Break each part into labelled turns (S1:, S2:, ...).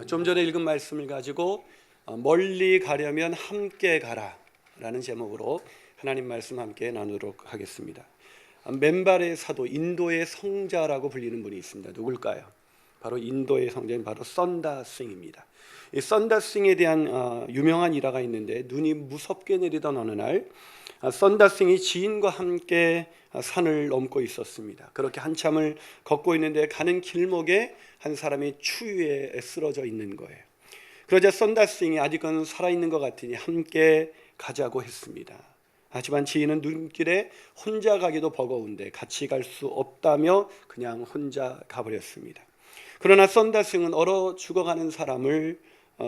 S1: 좀 전에 읽은 말씀을 가지고 멀리 가려면 함께 가라 라는 제목으로 하나님 말씀 함께 나누도록 하겠습니다. 맨발의 사도, 인도의 성자라고 불리는 분이 있습니다. 누굴까요? 바로 인도의 성자인 바로 선다싱입니다. 이 선다싱에 대한 유명한 일화가 있는데, 눈이 무섭게 내리던 어느 날 선다싱이 지인과 함께 산을 넘고 있었습니다. 그렇게 한참을 걷고 있는데 가는 길목에 한 사람이 추위에 쓰러져 있는 거예요. 그러자 선다싱이 아직은 살아있는 것 같으니 함께 가자고 했습니다. 하지만 지인은 눈길에 혼자 가기도 버거운데 같이 갈 수 없다며 그냥 혼자 가버렸습니다. 그러나 선다싱은 얼어 죽어가는 사람을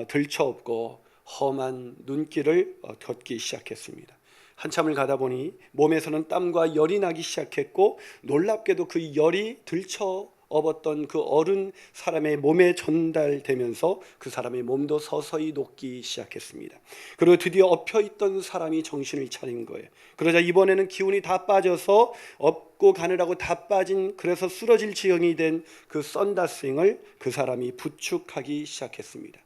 S1: 들쳐업고 험한 눈길을 걷기 시작했습니다. 한참을 가다 보니 몸에서는 땀과 열이 나기 시작했고, 놀랍게도 그 열이 들쳐업었던 그 얼은 사람의 몸에 전달되면서 그 사람의 몸도 서서히 녹기 시작했습니다. 그리고 드디어 엎혀있던 사람이 정신을 차린 거예요. 그러자 이번에는 기운이 다 빠져서 업고 가느라고 다 빠진, 그래서 쓰러질 지경이 된 그 선다싱을 그 사람이 부축하기 시작했습니다.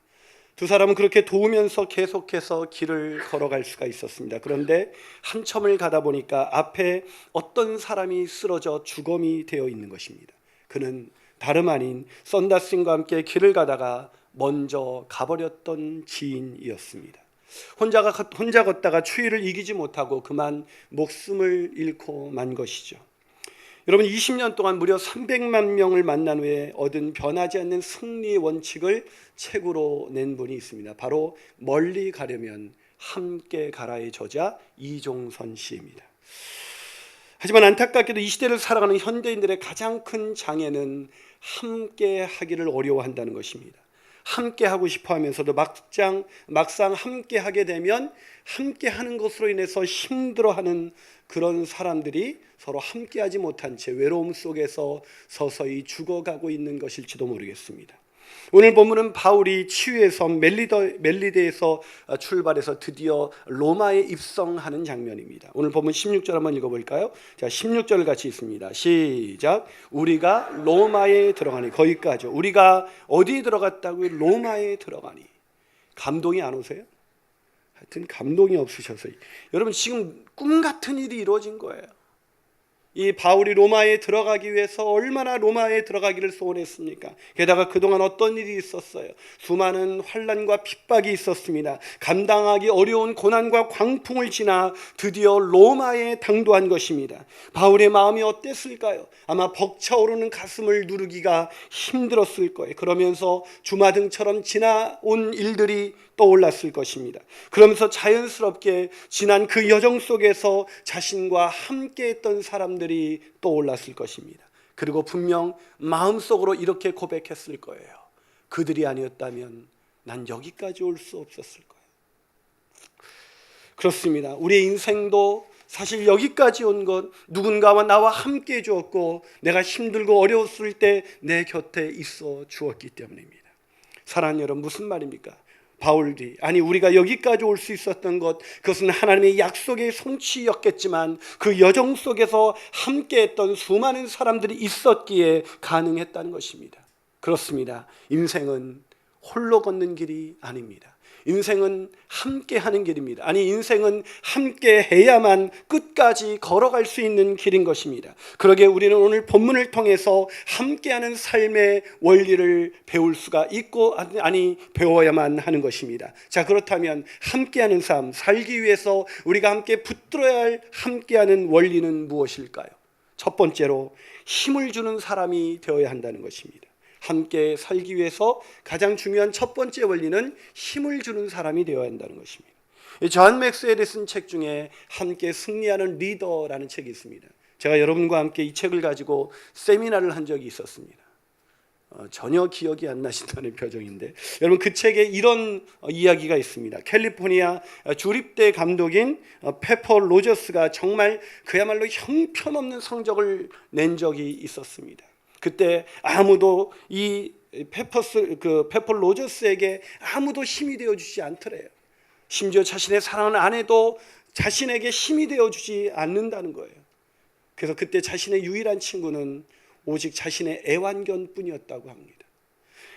S1: 두 사람은 그렇게 도우면서 계속해서 길을 걸어갈 수가 있었습니다. 그런데 한참을 가다 보니까 앞에 어떤 사람이 쓰러져 주검이 되어 있는 것입니다. 그는 다름 아닌 선다싱과 함께 길을 가다가 먼저 가버렸던 지인이었습니다. 혼자 걷다가 추위를 이기지 못하고 그만 목숨을 잃고 만 것이죠. 여러분, 20년 동안 무려 300만 명을 만난 후에 얻은 변하지 않는 승리의 원칙을 책으로 낸 분이 있습니다. 바로 멀리 가려면 함께 가라의 저자 이종선 씨입니다. 하지만 안타깝게도 이 시대를 살아가는 현대인들의 가장 큰 장애는 함께 하기를 어려워한다는 것입니다. 함께 하고 싶어 하면서도 막상 함께 하게 되면 함께 하는 것으로 인해서 힘들어하는 그런 사람들이 서로 함께 하지 못한 채 외로움 속에서 서서히 죽어가고 있는 것일지도 모르겠습니다. 오늘 본문은 바울이 치유의 섬 멜리데에서 출발해서 드디어 로마에 입성하는 장면입니다. 오늘 본문 16절 한번 읽어볼까요? 자, 16절 같이 읽습니다. 시작. 우리가 로마에 들어가니, 거기까지. 우리가 어디에 들어갔다고요? 로마에 들어가니. 감동이 안 오세요? 하여튼 감동이 없으셔서, 여러분 지금 꿈 같은 일이 이루어진 거예요. 이 바울이 로마에 들어가기 위해서 얼마나 로마에 들어가기를 소원했습니까? 게다가 그동안 어떤 일이 있었어요? 수많은 환난과 핍박이 있었습니다. 감당하기 어려운 고난과 광풍을 지나 드디어 로마에 당도한 것입니다. 바울의 마음이 어땠을까요? 아마 벅차오르는 가슴을 누르기가 힘들었을 거예요. 그러면서 주마등처럼 지나온 일들이 떠올랐을 것입니다. 그러면서 자연스럽게 지난 그 여정 속에서 자신과 함께했던 사람들이 떠올랐을 것입니다. 그리고 분명 마음속으로 이렇게 고백했을 거예요. 그들이 아니었다면 난 여기까지 올 수 없었을 거예요. 그렇습니다. 우리의 인생도 사실 여기까지 온 것 누군가와 나와 함께 해주었고, 내가 힘들고 어려웠을 때 내 곁에 있어 주었기 때문입니다. 사랑하는 여러분, 무슨 말입니까? 바울이, 아니 우리가 여기까지 올 수 있었던 것, 그것은 하나님의 약속의 성취였겠지만 그 여정 속에서 함께했던 수많은 사람들이 있었기에 가능했다는 것입니다. 그렇습니다. 인생은 홀로 걷는 길이 아닙니다. 인생은 함께 하는 길입니다. 아니, 인생은 함께 해야만 끝까지 걸어갈 수 있는 길인 것입니다. 그러기에 우리는 오늘 본문을 통해서 함께하는 삶의 원리를 배울 수가 있고, 아니 배워야만 하는 것입니다. 자, 그렇다면 함께하는 삶 살기 위해서 우리가 함께 붙들어야 할 함께하는 원리는 무엇일까요? 첫 번째로 힘을 주는 사람이 되어야 한다는 것입니다. 함께 살기 위해서 가장 중요한 첫 번째 원리는 힘을 주는 사람이 되어야 한다는 것입니다. 존 맥스웰이 쓴 책 중에 함께 승리하는 리더라는 책이 있습니다. 제가 여러분과 함께 이 책을 가지고 세미나를 한 적이 있었습니다. 전혀 기억이 안 나신다는 표정인데, 여러분 그 책에 이런 이야기가 있습니다. 캘리포니아 주립대 감독인 페퍼 로저스가 정말 그야말로 형편없는 성적을 낸 적이 있었습니다. 그때 아무도 이 페퍼 로저스에게 아무도 힘이 되어주지 않더래요. 심지어 자신의 사랑하는 아내도 자신에게 힘이 되어주지 않는다는 거예요. 그래서 그때 자신의 유일한 친구는 오직 자신의 애완견뿐이었다고 합니다.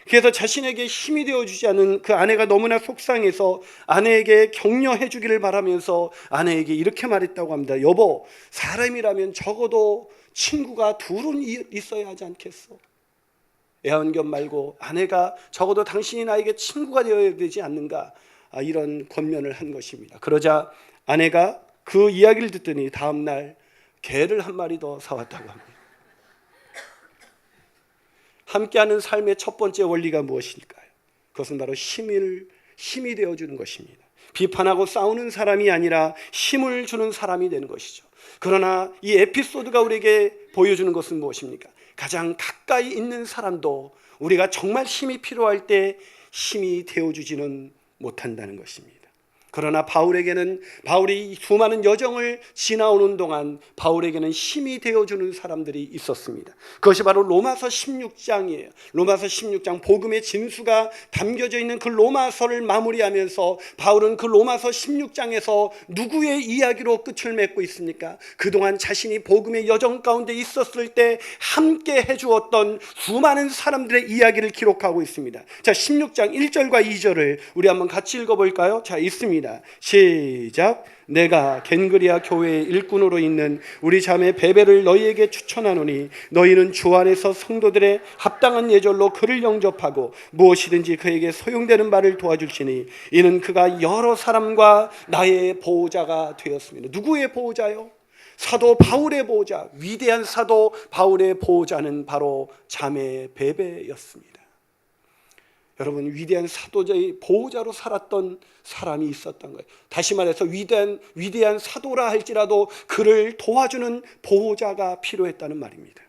S1: 그래서 자신에게 힘이 되어주지 않는 그 아내가 너무나 속상해서 아내에게 격려해 주기를 바라면서 아내에게 이렇게 말했다고 합니다. 여보, 사람이라면 적어도 친구가 둘은 있어야 하지 않겠어? 애완견 말고 아내가 적어도 당신이 나에게 친구가 되어야 되지 않는가? 이런 권면을 한 것입니다. 그러자 아내가 그 이야기를 듣더니 다음 날 개를 한 마리 더 사왔다고 합니다. 함께하는 삶의 첫 번째 원리가 무엇일까요? 그것은 바로 힘이 되어주는 것입니다. 비판하고 싸우는 사람이 아니라 힘을 주는 사람이 되는 것이죠. 그러나 이 에피소드가 우리에게 보여주는 것은 무엇입니까? 가장 가까이 있는 사람도 우리가 정말 힘이 필요할 때 힘이 되어주지는 못한다는 것입니다. 그러나 바울이 수많은 여정을 지나오는 동안 바울에게는 힘이 되어주는 사람들이 있었습니다. 그것이 바로 로마서 16장이에요. 로마서 16장 복음의 진수가 담겨져 있는 그 로마서를 마무리하면서 바울은 그 로마서 16장에서 누구의 이야기로 끝을 맺고 있습니까? 그동안 자신이 복음의 여정 가운데 있었을 때 함께 해주었던 수많은 사람들의 이야기를 기록하고 있습니다. 자, 16장 1절과 2절을 우리 한번 같이 읽어볼까요? 자, 있습니다. 시작. 내가 겐그리아 교회의 일꾼으로 있는 우리 자매 베베를 너희에게 추천하노니 너희는 주 안에서 성도들의 합당한 예절로 그를 영접하고 무엇이든지 그에게 소용되는 바를 도와줄지니 이는 그가 여러 사람과 나의 보호자가 되었습니다. 누구의 보호자요? 사도 바울의 보호자, 위대한 사도 바울의 보호자는 바로 자매 베베였습니다. 여러분, 위대한 사도자의 보호자로 살았던 사람이 있었던 거예요. 다시 말해서 위대한 사도라 할지라도 그를 도와주는 보호자가 필요했다는 말입니다.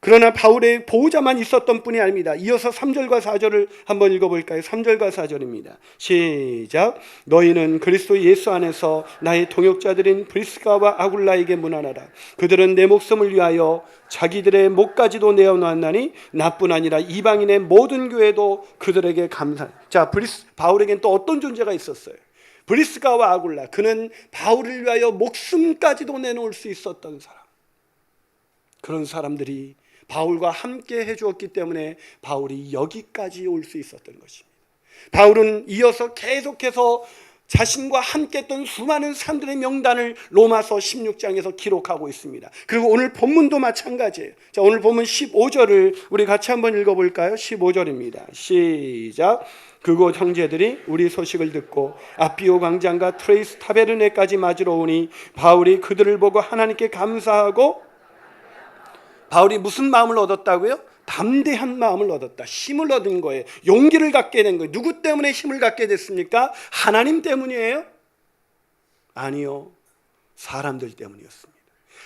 S1: 그러나 바울의 보호자만 있었던 뿐이 아닙니다. 이어서 3절과 4절을 한번 읽어볼까요? 3절과 4절입니다. 시작. 너희는 그리스도 예수 안에서 나의 동역자들인 브리스가와 아굴라에게 문안하라. 그들은 내 목숨을 위하여 자기들의 목까지도 내어놓았나니 나뿐 아니라 이방인의 모든 교회도 그들에게 감사. 자, 바울에겐 또 어떤 존재가 있었어요? 브리스가와 아굴라. 그는 바울을 위하여 목숨까지도 내놓을 수 있었던 사람. 그런 사람들이 바울과 함께 해주었기 때문에 바울이 여기까지 올 수 있었던 것입니다. 바울은 이어서 계속해서 자신과 함께 했던 수많은 사람들의 명단을 로마서 16장에서 기록하고 있습니다. 그리고 오늘 본문도 마찬가지예요. 자, 오늘 본문 15절을 우리 같이 한번 읽어볼까요? 15절입니다. 시작. 그곳 형제들이 우리 소식을 듣고 아비오 광장과 트레이스 타베르네까지 맞으러 오니 바울이 그들을 보고 하나님께 감사하고, 바울이 무슨 마음을 얻었다고요? 담대한 마음을 얻었다. 힘을 얻은 거예요. 용기를 갖게 된 거예요. 누구 때문에 힘을 갖게 됐습니까? 하나님 때문이에요? 아니요, 사람들 때문이었습니다.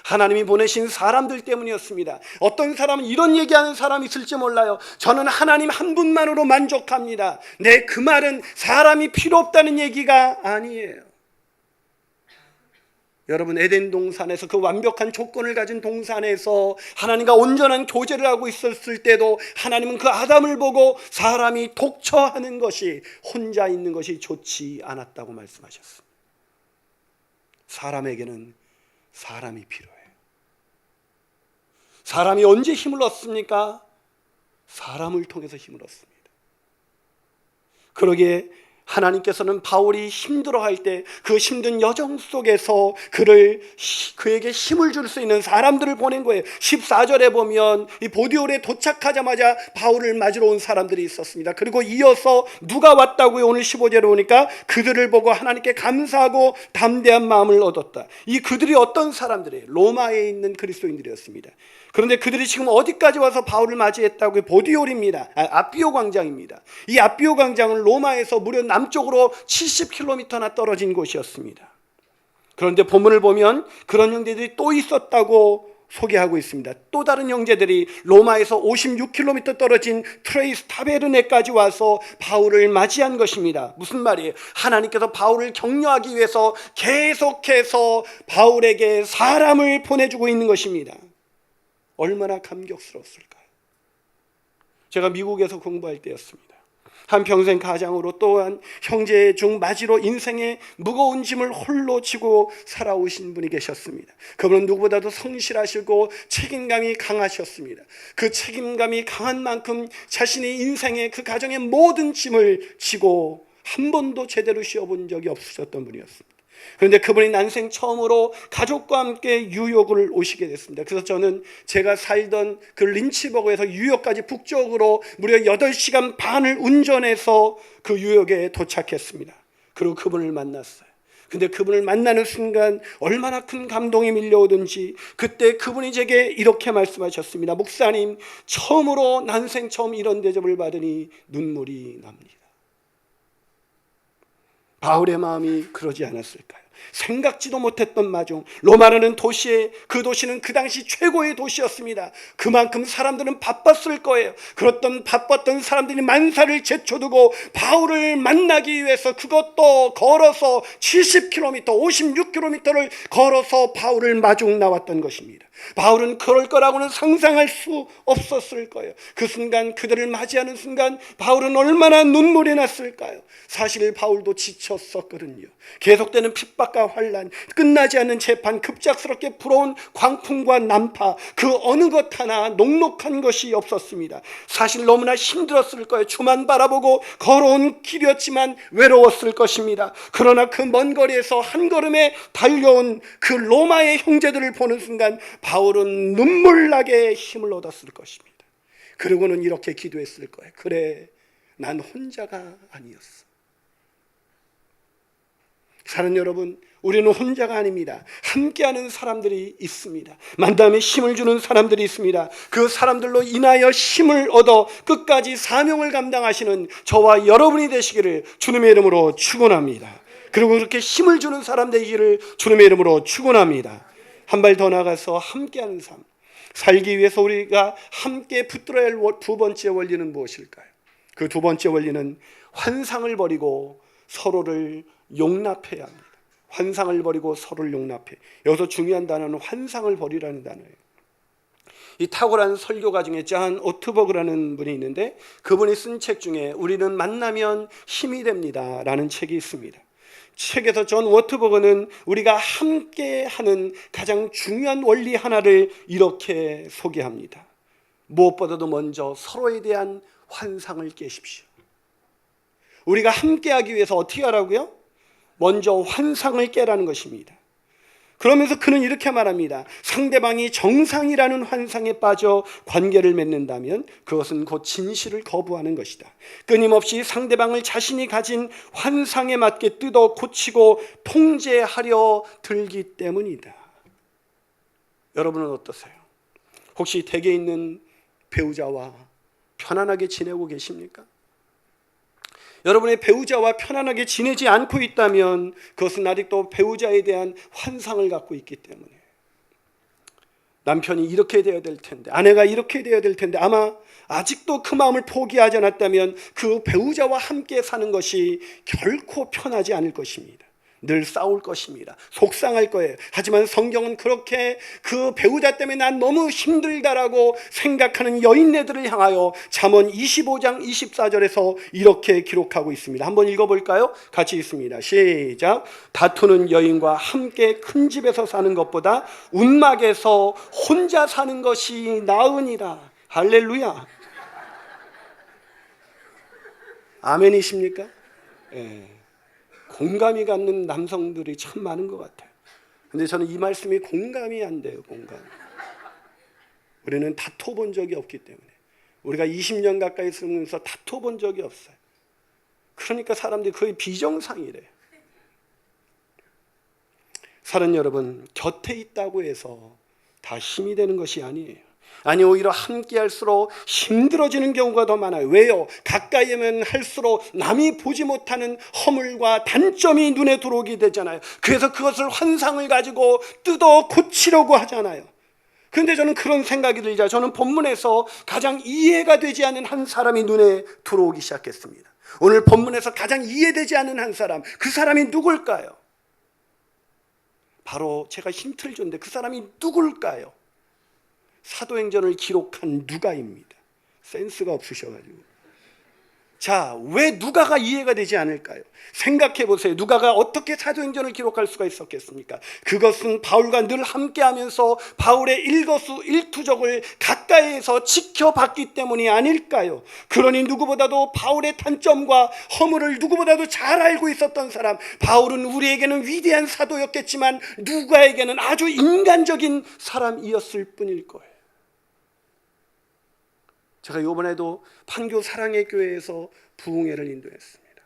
S1: 하나님이 보내신 사람들 때문이었습니다. 어떤 사람은 이런 얘기하는 사람이 있을지 몰라요. 저는 하나님 한 분만으로 만족합니다. 네, 그 말은 사람이 필요 없다는 얘기가 아니에요. 여러분, 에덴 동산에서 그 완벽한 조건을 가진 동산에서 하나님과 온전한 교제를 하고 있었을 때도 하나님은 그 아담을 보고 사람이 독처하는 것이, 혼자 있는 것이 좋지 않았다고 말씀하셨습니다. 사람에게는 사람이 필요해요. 사람이 언제 힘을 얻습니까? 사람을 통해서 힘을 얻습니다. 그러기에 하나님께서는 바울이 힘들어할 때 그 힘든 여정 속에서 그에게 힘을 줄 수 있는 사람들을 보낸 거예요. 14절에 보면 이 보디올에 도착하자마자 바울을 맞으러 온 사람들이 있었습니다. 그리고 이어서 누가 왔다고요? 오늘 15절에 오니까 그들을 보고 하나님께 감사하고 담대한 마음을 얻었다. 이 그들이 어떤 사람들이에요? 로마에 있는 그리스도인들이었습니다. 그런데 그들이 지금 어디까지 와서 바울을 맞이했다고요? 보디올입니다. 아비오 광장입니다. 이 아비오 광장은 로마에서 무려 남쪽으로 70km나 떨어진 곳이었습니다. 그런데 본문을 보면 그런 형제들이 또 있었다고 소개하고 있습니다. 또 다른 형제들이 로마에서 56km 떨어진 트레이스 타베르네까지 와서 바울을 맞이한 것입니다. 무슨 말이에요? 하나님께서 바울을 격려하기 위해서 계속해서 바울에게 사람을 보내주고 있는 것입니다. 얼마나 감격스러웠을까요? 제가 미국에서 공부할 때였습니다. 한평생 가장으로 또한 형제 중 맞이로 인생의 무거운 짐을 홀로 지고 살아오신 분이 계셨습니다. 그분은 누구보다도 성실하시고 책임감이 강하셨습니다. 그 책임감이 강한 만큼 자신의 인생의 그 가정의 모든 짐을 지고 한 번도 제대로 쉬어본 적이 없으셨던 분이었습니다. 그런데 그분이 난생 처음으로 가족과 함께 뉴욕을 오시게 됐습니다. 그래서 저는 제가 살던 그 린치버그에서 뉴욕까지 북쪽으로 무려 8시간 반을 운전해서 그 뉴욕에 도착했습니다. 그리고 그분을 만났어요. 근데 그분을 만나는 순간 얼마나 큰 감동이 밀려오든지 그때 그분이 제게 이렇게 말씀하셨습니다. 목사님, 처음으로 난생 처음 이런 대접을 받으니 눈물이 납니다. 바울의 마음이 그러지 않았을까요? 생각지도 못했던 마중, 로마라는 도시에, 그 도시는 그 당시 최고의 도시였습니다. 그만큼 사람들은 바빴을 거예요. 그렇던 바빴던 사람들이 만사를 제쳐두고 바울을 만나기 위해서 그것도 걸어서 70km, 56km를 걸어서 바울을 마중 나왔던 것입니다. 바울은 그럴 거라고는 상상할 수 없었을 거예요. 그 순간, 그들을 맞이하는 순간 바울은 얼마나 눈물이 났을까요? 사실 바울도 지쳤었거든요. 계속되는 핍박과 환란, 끝나지 않는 재판, 급작스럽게 불어온 광풍과 난파, 그 어느 것 하나 녹록한 것이 없었습니다. 사실 너무나 힘들었을 거예요. 주만 바라보고 걸어온 길이었지만 외로웠을 것입니다. 그러나 그 먼 거리에서 한 걸음에 달려온 그 로마의 형제들을 보는 순간 바울은 눈물 나게 힘을 얻었을 것입니다. 그리고는 이렇게 기도했을 거예요. 그래, 난 혼자가 아니었어. 사랑하는 여러분, 우리는 혼자가 아닙니다. 함께하는 사람들이 있습니다. 만남에 힘을 주는 사람들이 있습니다. 그 사람들로 인하여 힘을 얻어 끝까지 사명을 감당하시는 저와 여러분이 되시기를 주님의 이름으로 축원합니다. 그리고 그렇게 힘을 주는 사람 되기를 주님의 이름으로 축원합니다. 한 발 더 나가서 함께하는 삶, 살기 위해서 우리가 함께 붙들어야 할 두 번째 원리는 무엇일까요? 그 두 번째 원리는 환상을 버리고 서로를 용납해야 합니다. 환상을 버리고 서로를 용납해. 여기서 중요한 단어는 환상을 버리라는 단어예요. 이 탁월한 설교가 중에 존 오트버그라는 분이 있는데 그분이 쓴 책 중에 우리는 만나면 힘이 됩니다 라는 책이 있습니다. 책에서 존 오트버그는 우리가 함께하는 가장 중요한 원리 하나를 이렇게 소개합니다. 무엇보다도 먼저 서로에 대한 환상을 깨십시오. 우리가 함께하기 위해서 어떻게 하라고요? 먼저 환상을 깨라는 것입니다. 그러면서 그는 이렇게 말합니다. 상대방이 정상이라는 환상에 빠져 관계를 맺는다면 그것은 곧 진실을 거부하는 것이다. 끊임없이 상대방을 자신이 가진 환상에 맞게 뜯어 고치고 통제하려 들기 때문이다. 여러분은 어떠세요? 혹시 댁에 있는 배우자와 편안하게 지내고 계십니까? 여러분의 배우자와 편안하게 지내지 않고 있다면 그것은 아직도 배우자에 대한 환상을 갖고 있기 때문에 남편이 이렇게 되어야 될 텐데, 아내가 이렇게 되어야 될 텐데, 아마 아직도 그 마음을 포기하지 않았다면 그 배우자와 함께 사는 것이 결코 편하지 않을 것입니다. 늘 싸울 것입니다. 속상할 거예요. 하지만 성경은 그렇게 그 배우자 때문에 난 너무 힘들다라고 생각하는 여인네들을 향하여 잠언 25장 24절에서 이렇게 기록하고 있습니다. 한번 읽어볼까요? 같이 읽습니다. 시작. 다투는 여인과 함께 큰 집에서 사는 것보다 운막에서 혼자 사는 것이 나으니라. 할렐루야. 아멘이십니까? 예. 공감이 갖는 남성들이 참 많은 것 같아요. 근데 저는 이 말씀이 공감이 안 돼요. 공감. 우리는 다퉈본 적이 없기 때문에. 우리가 20년 가까이 살면서 다퉈본 적이 없어요. 그러니까 사람들이 거의 비정상이래요. 사랑하는 여러분, 곁에 있다고 해서 다 힘이 되는 것이 아니에요. 아니, 오히려 함께 할수록 힘들어지는 경우가 더 많아요. 왜요? 가까이 하면 할수록 남이 보지 못하는 허물과 단점이 눈에 들어오게 되잖아요. 그래서 그것을 환상을 가지고 뜯어 고치려고 하잖아요. 그런데 저는 그런 생각이 들자 저는 본문에서 가장 이해가 되지 않는 한 사람이 눈에 들어오기 시작했습니다. 오늘 본문에서 가장 이해되지 않는 한 사람, 그 사람이 누굴까요? 바로 제가 힌트를 줬는데 그 사람이 누굴까요? 사도행전을 기록한 누가입니다. 센스가 없으셔가지고. 자, 왜 누가가 이해가 되지 않을까요? 생각해 보세요. 누가가 어떻게 사도행전을 기록할 수가 있었겠습니까? 그것은 바울과 늘 함께하면서 바울의 일거수일투족을 가까이에서 지켜봤기 때문이 아닐까요? 그러니 누구보다도 바울의 단점과 허물을 누구보다도 잘 알고 있었던 사람, 바울은 우리에게는 위대한 사도였겠지만 누가에게는 아주 인간적인 사람이었을 뿐일 거예요. 제가 이번에도 판교 사랑의 교회에서 부흥회를 인도했습니다.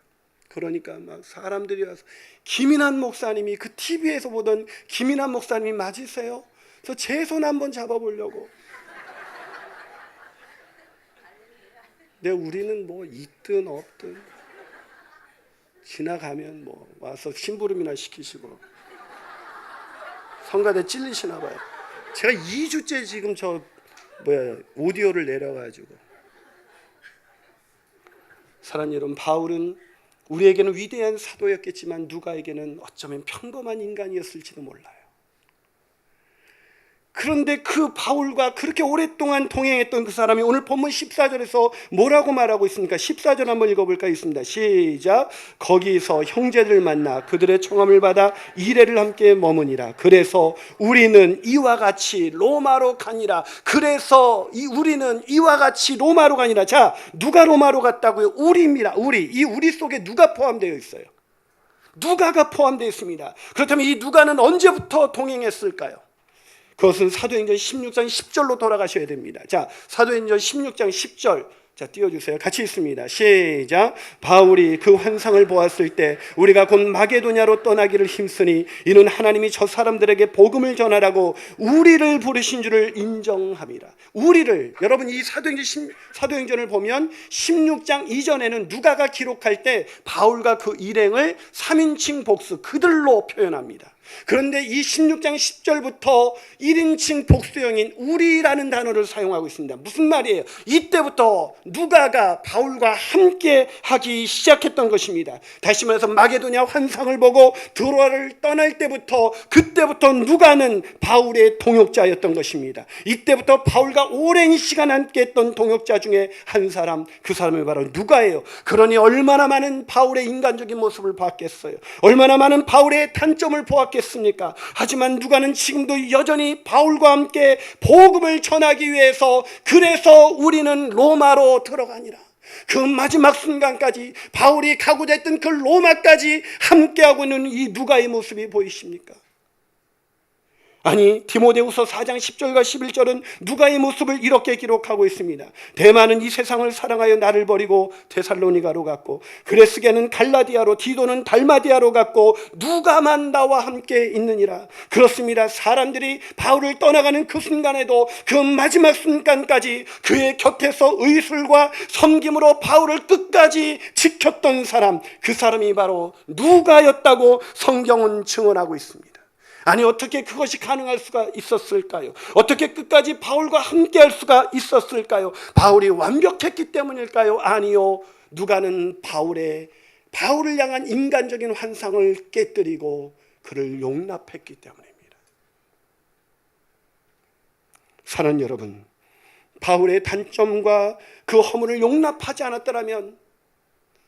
S1: 그러니까 막 사람들이 와서 김인환 목사님이, 그 TV에서 보던 김인환 목사님이 맞으세요? 그래서 제 손 한번 잡아보려고. 근데 우리는 뭐 있든 없든 지나가면 뭐 와서 심부름이나 시키시고 성가대 찔리시나 봐요. 제가 2주째 지금 오디오를 내려가지고. 사랑하는 여러분, 바울은 우리에게는 위대한 사도였겠지만 누가에게는 어쩌면 평범한 인간이었을지도 몰라요. 그런데 그 바울과 그렇게 오랫동안 동행했던 그 사람이 오늘 본문 14절에서 뭐라고 말하고 있습니까? 14절 한번 읽어볼까 있습니다. 시작. 거기서 형제들 만나 그들의 청함을 받아 이레를 함께 머무니라. 그래서 우리는 이와 같이 로마로 가니라. 우리는 이와 같이 로마로 가니라. 자, 누가 로마로 갔다고요? 우리입니다. 우리 속에 누가 포함되어 있어요? 누가가 포함되어 있습니다. 그렇다면 이 누가는 언제부터 동행했을까요? 그것은 사도행전 16장 10절로 돌아가셔야 됩니다. 자, 사도행전 16장 10절. 자, 띄워주세요. 같이 있습니다. 시작. 바울이 그 환상을 보았을 때 우리가 곧 마게도냐로 떠나기를 힘쓰니 이는 하나님이 저 사람들에게 복음을 전하라고 우리를 부르신 줄을 인정함이라. 우리를, 여러분 이 사도행전을 보면 16장 이전에는 누가가 기록할 때 바울과 그 일행을 3인칭 복수, 그들로 표현합니다. 그런데 이 16장 10절부터 1인칭 복수형인 우리라는 단어를 사용하고 있습니다. 무슨 말이에요? 이때부터 누가가 바울과 함께 하기 시작했던 것입니다. 다시 말해서 마게도냐 환상을 보고 드로아를 떠날 때부터, 그때부터 누가는 바울의 동역자였던 것입니다. 이때부터 바울과 오랜 시간 함께 했던 동역자 중에 한 사람, 그 사람이 바로 누가예요. 그러니 얼마나 많은 바울의 인간적인 모습을 봤겠어요. 얼마나 많은 바울의 단점을 보았겠습니까? 하지만 누가는 지금도 여전히 바울과 함께 복음을 전하기 위해서, 그래서 우리는 로마로 들어가니라. 그 마지막 순간까지 바울이 가고자 했던 그 로마까지 함께하고 있는 이 누가의 모습이 보이십니까? 아니, 디모데후서 4장 10절과 11절은 누가의 모습을 이렇게 기록하고 있습니다. 데마는 이 세상을 사랑하여 나를 버리고 데살로니가로 갔고, 그레스게는 갈라디아로, 디도는 달마디아로 갔고 누가만 나와 함께 있느니라. 그렇습니다. 사람들이 바울을 떠나가는 그 순간에도, 그 마지막 순간까지 그의 곁에서 의술과 섬김으로 바울을 끝까지 지켰던 사람, 그 사람이 바로 누가였다고 성경은 증언하고 있습니다. 아니, 어떻게 그것이 가능할 수가 있었을까요? 어떻게 끝까지 바울과 함께 할 수가 있었을까요? 바울이 완벽했기 때문일까요? 아니요. 누가는 바울을 향한 인간적인 환상을 깨뜨리고 그를 용납했기 때문입니다. 사랑하는 여러분, 바울의 단점과 그 허물을 용납하지 않았더라면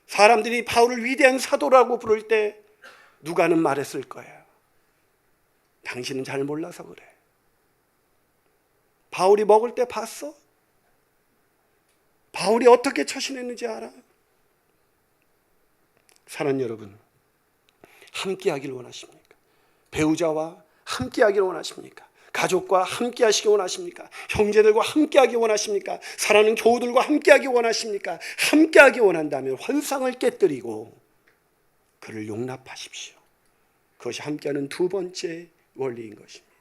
S1: 사람들이 바울을 위대한 사도라고 부를 때 누가는 말했을 거예요. 당신은 잘 몰라서 그래. 바울이 먹을 때 봤어? 바울이 어떻게 처신했는지 알아? 사랑하는 여러분, 함께 하기를 원하십니까? 배우자와 함께 하기를 원하십니까? 가족과 함께 하시기 원하십니까? 형제들과 함께 하기 원하십니까? 사랑하는 교우들과 함께 하기 원하십니까? 함께 하기 원한다면 환상을 깨뜨리고 그를 용납하십시오. 그것이 함께하는 두 번째 원리인 것입니다.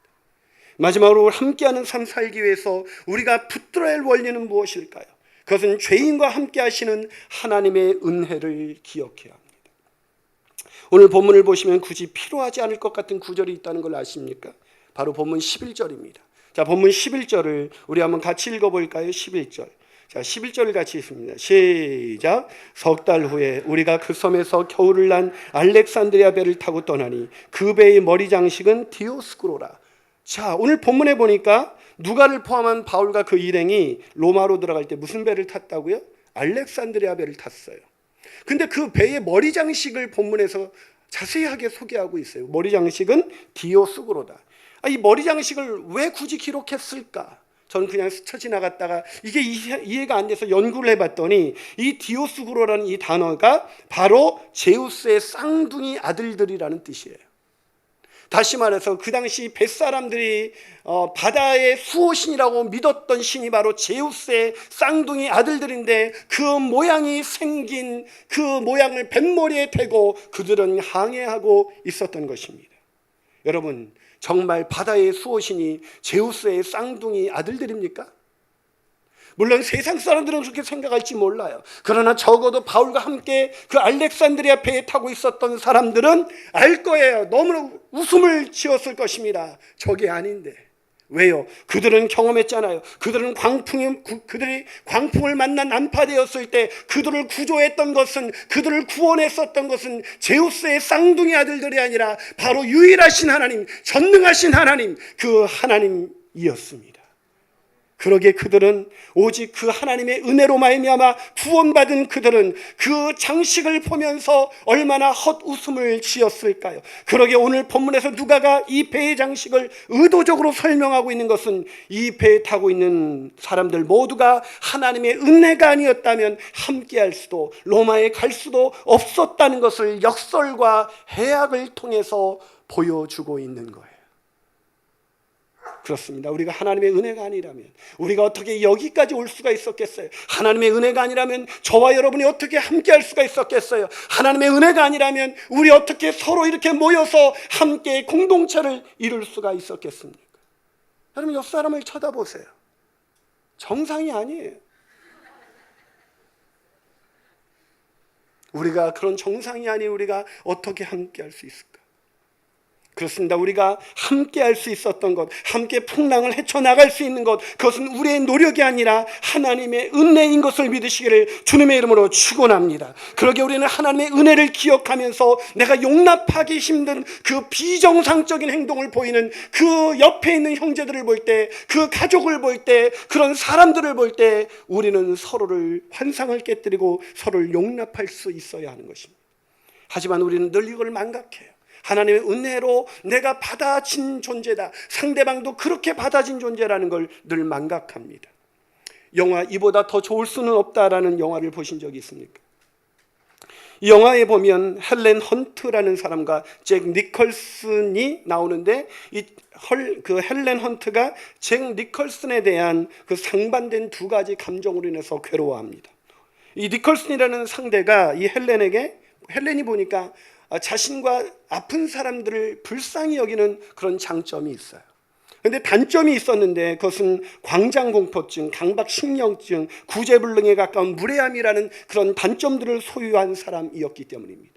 S1: 마지막으로 함께하는 삶 살기 위해서 우리가 붙들어야 할 원리는 무엇일까요? 그것은 죄인과 함께 하시는 하나님의 은혜를 기억해야 합니다. 오늘 본문을 보시면 굳이 필요하지 않을 것 같은 구절이 있다는 걸 아십니까? 바로 본문 11절입니다. 자, 본문 11절을 우리 한번 같이 읽어볼까요? 11절. 자, 11절 같이 있습니다. 시작. 석 달 후에 우리가 그 섬에서 겨울을 난 알렉산드리아 배를 타고 떠나니 그 배의 머리 장식은 디오스쿠로라. 자, 오늘 본문에 보니까 누가를 포함한 바울과 그 일행이 로마로 들어갈 때 무슨 배를 탔다고요? 알렉산드리아 배를 탔어요. 근데 그 배의 머리 장식을 본문에서 자세하게 소개하고 있어요. 머리 장식은 디오스구로다. 이 머리 장식을 왜 굳이 기록했을까? 저는 그냥 스쳐 지나갔다가 이게 이해가 안 돼서 연구를 해봤더니 이 디오스구로라는 이 단어가 바로 제우스의 쌍둥이 아들들이라는 뜻이에요. 다시 말해서 그 당시 뱃사람들이 바다의 수호신이라고 믿었던 신이 바로 제우스의 쌍둥이 아들들인데 그 모양이 생긴 그 모양을 뱃머리에 대고 그들은 항해하고 있었던 것입니다. 여러분, 정말 바다의 수호신이 제우스의 쌍둥이 아들들입니까? 물론 세상 사람들은 그렇게 생각할지 몰라요. 그러나 적어도 바울과 함께 그 알렉산드리아 배에 타고 있었던 사람들은 알 거예요. 너무 웃음을 지었을 것입니다. 저게 아닌데. 왜요? 그들은 경험했잖아요. 그들이 광풍을 만나 난파되었을 때 그들을 구조했던 것은, 그들을 구원했었던 것은 제우스의 쌍둥이 아들들이 아니라 바로 유일하신 하나님, 전능하신 하나님, 그 하나님이었습니다. 그러기에 그들은 오직 그 하나님의 은혜로 말미암아 구원받은 그들은 그 장식을 보면서 얼마나 헛웃음을 지었을까요? 그러기에 오늘 본문에서 누가가 이 배의 장식을 의도적으로 설명하고 있는 것은 이 배에 타고 있는 사람들 모두가 하나님의 은혜가 아니었다면 함께할 수도, 로마에 갈 수도 없었다는 것을 역설과 해악을 통해서 보여주고 있는 거예요. 그렇습니다. 우리가 하나님의 은혜가 아니라면 우리가 어떻게 여기까지 올 수가 있었겠어요? 하나님의 은혜가 아니라면 저와 여러분이 어떻게 함께 할 수가 있었겠어요? 하나님의 은혜가 아니라면 우리 어떻게 서로 이렇게 모여서 함께 공동체를 이룰 수가 있었겠습니까? 여러분, 옆 사람을 쳐다보세요. 정상이 아니에요. 우리가 그런 정상이 아닌 우리가 어떻게 함께 할 수 있을까? 그렇습니다. 우리가 함께 할 수 있었던 것, 함께 풍랑을 헤쳐나갈 수 있는 것, 그것은 우리의 노력이 아니라 하나님의 은혜인 것을 믿으시기를 주님의 이름으로 축원합니다. 그러기에 우리는 하나님의 은혜를 기억하면서 내가 용납하기 힘든 그 비정상적인 행동을 보이는 그 옆에 있는 형제들을 볼 때, 그 가족을 볼 때, 그런 사람들을 볼 때 우리는 서로를 환상을 깨뜨리고 서로를 용납할 수 있어야 하는 것입니다. 하지만 우리는 늘 이걸 망각해요. 하나님의 은혜로 내가 받아진 존재다, 상대방도 그렇게 받아진 존재라는 걸 늘 망각합니다. 영화 이보다 더 좋을 수는 없다라는 영화를 보신 적이 있습니까? 이 영화에 보면 헬렌 헌트라는 사람과 잭 니콜슨이 나오는데 그 헬렌 헌트가 잭 니콜슨에 대한 그 상반된 두 가지 감정으로 인해서 괴로워합니다. 이 니콜슨이라는 상대가 이 헬렌이 보니까 자신과 아픈 사람들을 불쌍히 여기는 그런 장점이 있어요. 그런데 단점이 있었는데 그것은 광장공포증, 강박신경증, 구제불능에 가까운 무례함이라는 그런 단점들을 소유한 사람이었기 때문입니다.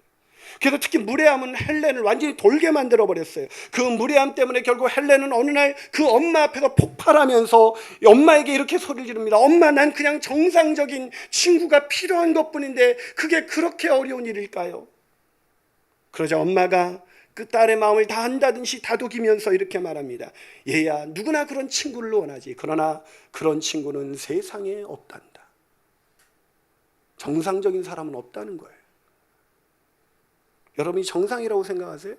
S1: 그래서 특히 무례함은 헬렌을 완전히 돌게 만들어버렸어요. 그 무례함 때문에 결국 헬렌은 어느 날 그 엄마 앞에서 폭발하면서 엄마에게 이렇게 소리를 지릅니다. 엄마, 난 그냥 정상적인 친구가 필요한 것뿐인데 그게 그렇게 어려운 일일까요? 그러자 엄마가 그 딸의 마음을 다 안다듯이 다독이면서 이렇게 말합니다. 얘야, 누구나 그런 친구를 원하지. 그러나 그런 친구는 세상에 없단다. 정상적인 사람은 없다는 거예요. 여러분이 정상이라고 생각하세요?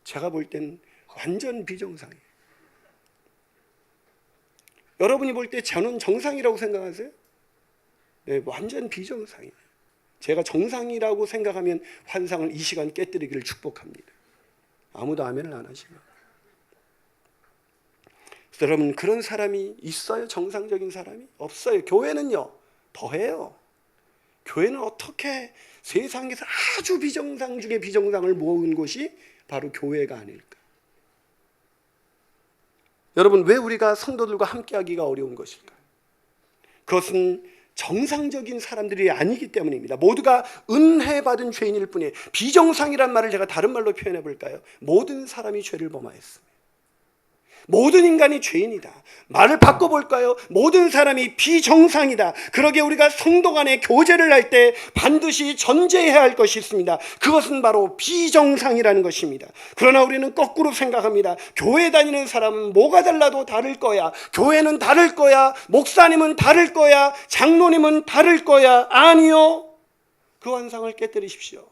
S1: 제가 볼 땐 완전 비정상이에요. 여러분이 볼 때 저는 정상이라고 생각하세요? 네, 완전 비정상이에요. 제가 정상이라고 생각하면 환상을 이 시간 깨뜨리기를 축복합니다. 아무도 아멘을 안 하시면. 여러분, 그런 사람이 있어요? 정상적인 사람이? 없어요. 교회는요, 더해요. 교회는 어떻게 세상에서 아주 비정상 중에 비정상을 모은 곳이 바로 교회가 아닐까? 여러분, 왜 우리가 성도들과 함께하기가 어려운 것일까? 그것은 정상적인 사람들이 아니기 때문입니다. 모두가 은혜 받은 죄인일 뿐이에요. 비정상이란 말을 제가 다른 말로 표현해 볼까요? 모든 사람이 죄를 범하였습니다. 모든 인간이 죄인이다. 말을 바꿔볼까요? 모든 사람이 비정상이다. 그러기에 우리가 성도 간에 교제를 할 때 반드시 전제해야 할 것이 있습니다. 그것은 바로 비정상이라는 것입니다. 그러나 우리는 거꾸로 생각합니다. 교회 다니는 사람은 뭐가 달라도 다를 거야. 교회는 다를 거야. 목사님은 다를 거야. 장로님은 다를 거야. 아니요. 그 환상을 깨뜨리십시오.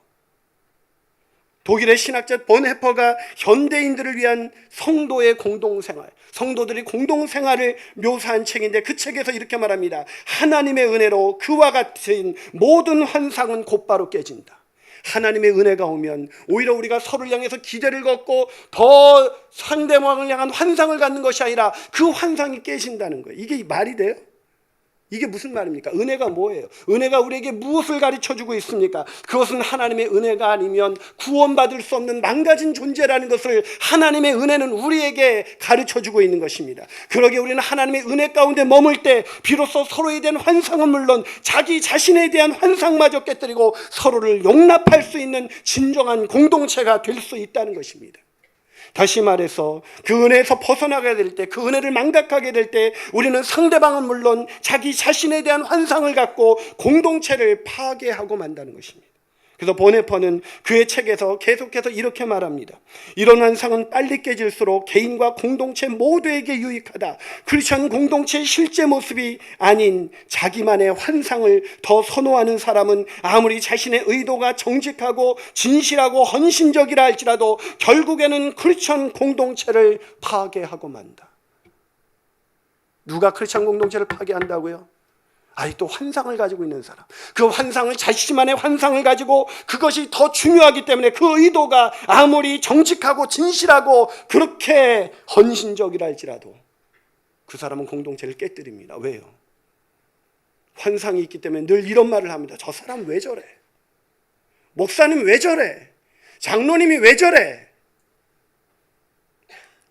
S1: 독일의 신학자 본헤퍼가 현대인들을 위한 성도의 공동생활, 성도들이 공동생활을 묘사한 책인데 그 책에서 이렇게 말합니다. 하나님의 은혜로 그와 같은 모든 환상은 곧바로 깨진다. 하나님의 은혜가 오면 오히려 우리가 서로를 향해서 기대를 걷고 더 상대방을 향한 환상을 갖는 것이 아니라 그 환상이 깨진다는 거예요. 이게 말이 돼요? 이게 무슨 말입니까? 은혜가 뭐예요? 은혜가 우리에게 무엇을 가르쳐주고 있습니까? 그것은 하나님의 은혜가 아니면 구원받을 수 없는 망가진 존재라는 것을 하나님의 은혜는 우리에게 가르쳐주고 있는 것입니다. 그러기에 우리는 하나님의 은혜 가운데 머물 때 비로소 서로에 대한 환상은 물론 자기 자신에 대한 환상마저 깨뜨리고 서로를 용납할 수 있는 진정한 공동체가 될 수 있다는 것입니다. 다시 말해서 그 은혜에서 벗어나게 될 때, 그 은혜를 망각하게 될 때 우리는 상대방은 물론 자기 자신에 대한 환상을 갖고 공동체를 파괴하고 만다는 것입니다. 그래서 보네퍼는 그의 책에서 계속해서 이렇게 말합니다. 이런 환상은 빨리 깨질수록 개인과 공동체 모두에게 유익하다. 크리스천 공동체의 실제 모습이 아닌 자기만의 환상을 더 선호하는 사람은 아무리 자신의 의도가 정직하고 진실하고 헌신적이라 할지라도 결국에는 크리스천 공동체를 파괴하고 만다. 누가 크리스천 공동체를 파괴한다고요? 또 환상을 가지고 있는 사람, 그 환상을 자신만의 환상을 가지고 그것이 더 중요하기 때문에 그 의도가 아무리 정직하고 진실하고 그렇게 헌신적이라 할지라도 그 사람은 공동체를 깨뜨립니다. 왜요? 환상이 있기 때문에 늘 이런 말을 합니다. 저 사람 왜 저래? 목사님 왜 저래? 장로님이 왜 저래?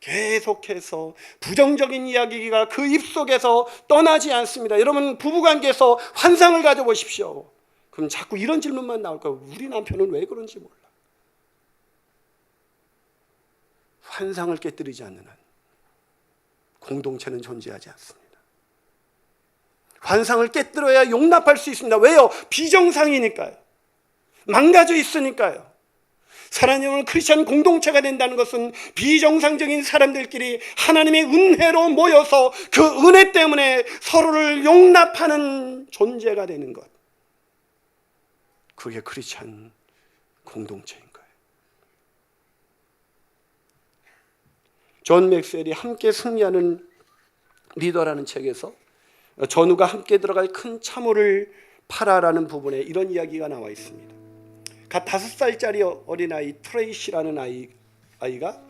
S1: 계속해서 부정적인 이야기가 그 입속에서 떠나지 않습니다. 여러분 부부관계에서 환상을 가져보십시오. 그럼 자꾸 이런 질문만 나올 거예요. 우리 남편은 왜 그런지 몰라. 환상을 깨뜨리지 않는 한 공동체는 존재하지 않습니다. 환상을 깨뜨려야 용납할 수 있습니다. 왜요? 비정상이니까요. 망가져 있으니까요. 사랑하는 여러분, 크리스천 공동체가 된다는 것은 비정상적인 사람들끼리 하나님의 은혜로 모여서 그 은혜 때문에 서로를 용납하는 존재가 되는 것. 그게 크리스천 공동체인 거예요. 존 맥스웰이 함께 승리하는 리더라는 책에서 전우가 함께 들어갈 큰 참호를 팔아라는 부분에 이런 이야기가 나와 있습니다. 갓 5살짜리 어린아이 트레이시라는 아이가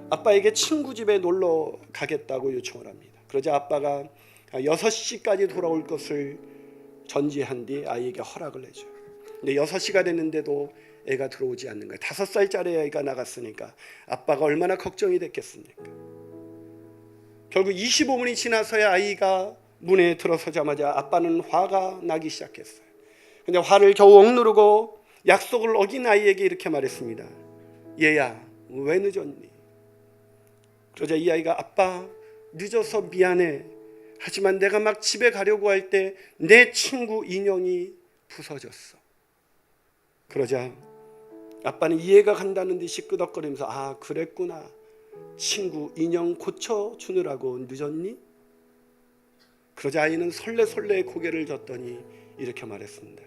S1: 아빠에게 친구 집에 놀러 가겠다고 요청을 합니다. 그러자 아빠가 6시까지 돌아올 것을 전제한 뒤 아이에게 허락을 해줘요. 근데 6시가 됐는데도 애가 들어오지 않는 거예요. 5살짜리 아이가 나갔으니까 아빠가 얼마나 걱정이 됐겠습니까? 결국 25분이 지나서야 아이가 문에 들어서자마자 아빠는 화가 나기 시작했어요. 근데 화를 겨우 억누르고 약속을 어긴 아이에게 이렇게 말했습니다. 얘야, 왜 늦었니? 그러자 이 아이가 아빠, 늦어서 미안해. 하지만 내가 막 집에 가려고 할 때 내 친구 인형이 부서졌어. 그러자 아빠는 이해가 간다는 듯이 끄덕거리면서 그랬구나. 친구 인형 고쳐주느라고 늦었니? 그러자 아이는 설레설레 고개를 젓더니 이렇게 말했습니다.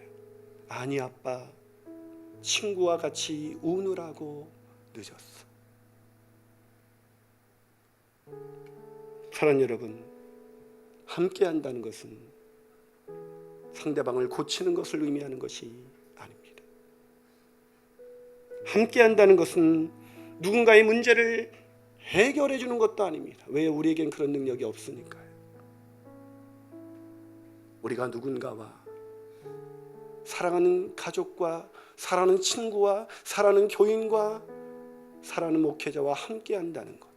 S1: 아니 아빠, 친구와 같이 우느라고 늦었어. 사랑하는 여러분, 함께 한다는 것은 상대방을 고치는 것을 의미하는 것이 아닙니다. 함께 한다는 것은 누군가의 문제를 해결해 주는 것도 아닙니다. 왜? 우리에겐 그런 능력이 없으니까요. 우리가 누군가와 사랑하는 가족과 사랑하는 친구와 사랑하는 교인과 사랑하는 목회자와 함께 한다는 것,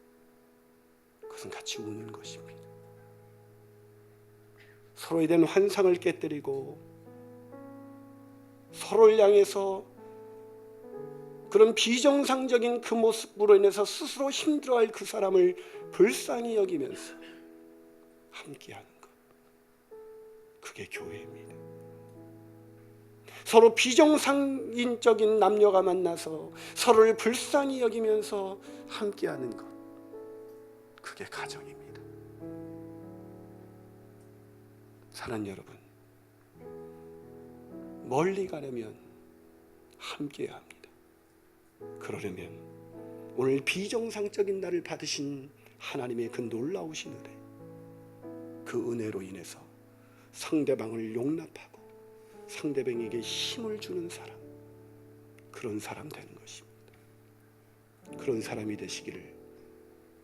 S1: 그것은 같이 우는 것입니다. 서로에 대한 환상을 깨뜨리고 서로를 향해서 그런 비정상적인 그 모습으로 인해서 스스로 힘들어할 그 사람을 불쌍히 여기면서 함께하는 것, 그게 교회입니다. 서로 비정상인적인 남녀가 만나서 서로를 불쌍히 여기면서 함께하는 것, 그게 가정입니다. 사랑하는 여러분, 멀리 가려면 함께해야 합니다. 그러려면 오늘 비정상적인 나를 받으신 하나님의 그 놀라우신 은혜, 그 은혜로 인해서 상대방을 용납하고 상대방에게 힘을 주는 사람, 그런 사람 되는 것입니다. 그런 사람이 되시기를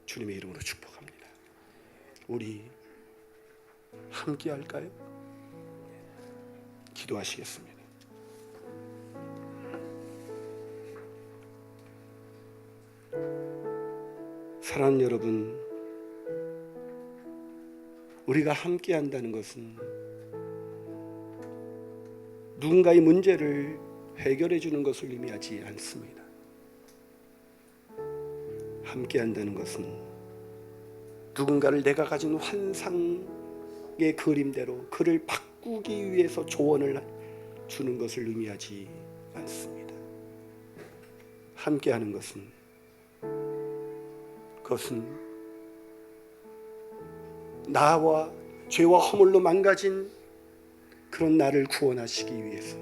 S1: 주님의 이름으로 축복합니다. 우리 함께 할까요? 기도하시겠습니다. 사랑하는 여러분, 우리가 함께 한다는 것은 누군가의 문제를 해결해 주는 것을 의미하지 않습니다. 함께 한다는 것은 누군가를 내가 가진 환상의 그림대로 그를 바꾸기 위해서 조언을 주는 것을 의미하지 않습니다. 함께 하는 것은, 그것은 나와 죄와 허물로 망가진 그런 나를 구원하시기 위해서,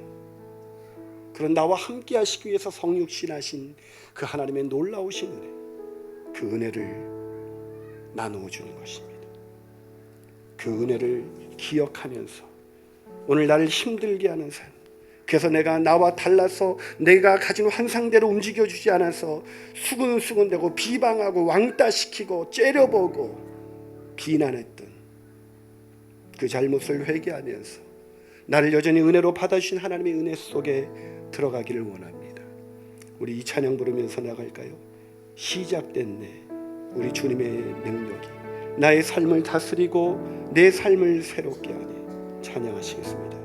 S1: 그런 나와 함께 하시기 위해서 성육신하신 그 하나님의 놀라우신 은혜, 그 은혜를 나누어 주는 것입니다. 그 은혜를 기억하면서 오늘 나를 힘들게 하는 삶, 그래서 내가 나와 달라서 내가 가진 환상대로 움직여주지 않아서 수근수근대고 비방하고 왕따시키고 째려보고 비난했던 그 잘못을 회개하면서 나를 여전히 은혜로 받아주신 하나님의 은혜 속에 들어가기를 원합니다. 우리 이 찬양 부르면서 나갈까요? 시작된 내, 우리 주님의 능력이 나의 삶을 다스리고 내 삶을 새롭게 하네. 찬양하시겠습니다.